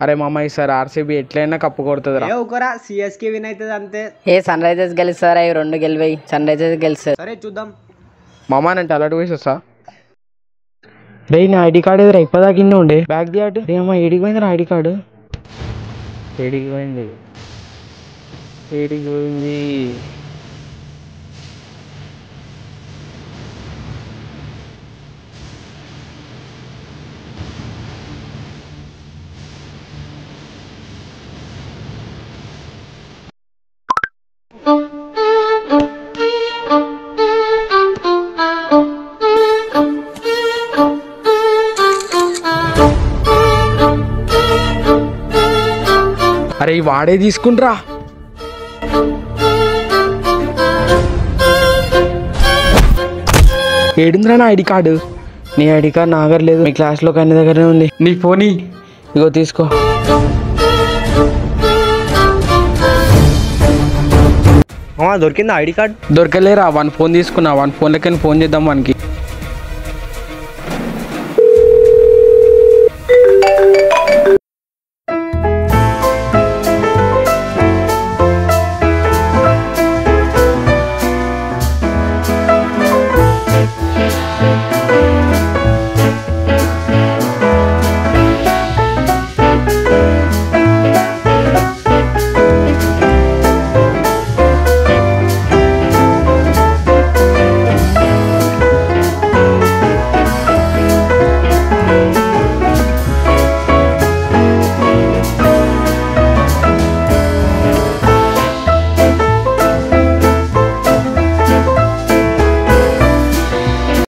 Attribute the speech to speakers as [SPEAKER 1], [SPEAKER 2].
[SPEAKER 1] అరే మామ ఈసారి ఆర్సీబీ ఎట్లయినా కప్పు కొడుతుందిరా.
[SPEAKER 2] ఒకరా సిఎస్కే విన్ అవుతుంది అంతే.
[SPEAKER 3] సన్ రైజర్స్ గెలుస్తారా? ఈ 2 గెలివాయి సన్ రైజర్స్ గెలుస్తారు.
[SPEAKER 2] సరే చూద్దాం.
[SPEAKER 1] మామ నేను అలర్ట్ వేసి వస్తా.
[SPEAKER 4] రే నా ఐడి కార్డు ఎదురా ఇప్పటిదాకా ఇన్ని ఉండే బ్యాగ్ దియాటు రే అమ్మ ఏడికి పోయింది నా ఐడి కార్డు. ఏడికి పోయింది.
[SPEAKER 1] అరే వాడే తీసుకుంట్రా.
[SPEAKER 4] ఏడుందిరా నా ఐడి కార్డు? నీ ఐడి కార్డు నా దగ్గర లేదు, మీ క్లాస్లో కన్నీ దగ్గరనే ఉంది. నీ ఫోన్ ఇగో తీసుకో.
[SPEAKER 2] దొరికిందా ఐడి కార్డ్?
[SPEAKER 1] దొరకలేరా. 1 ఫోన్ తీసుకున్నా, 1 ఫోన్లకి ఫోన్ చేద్దాం వానికి.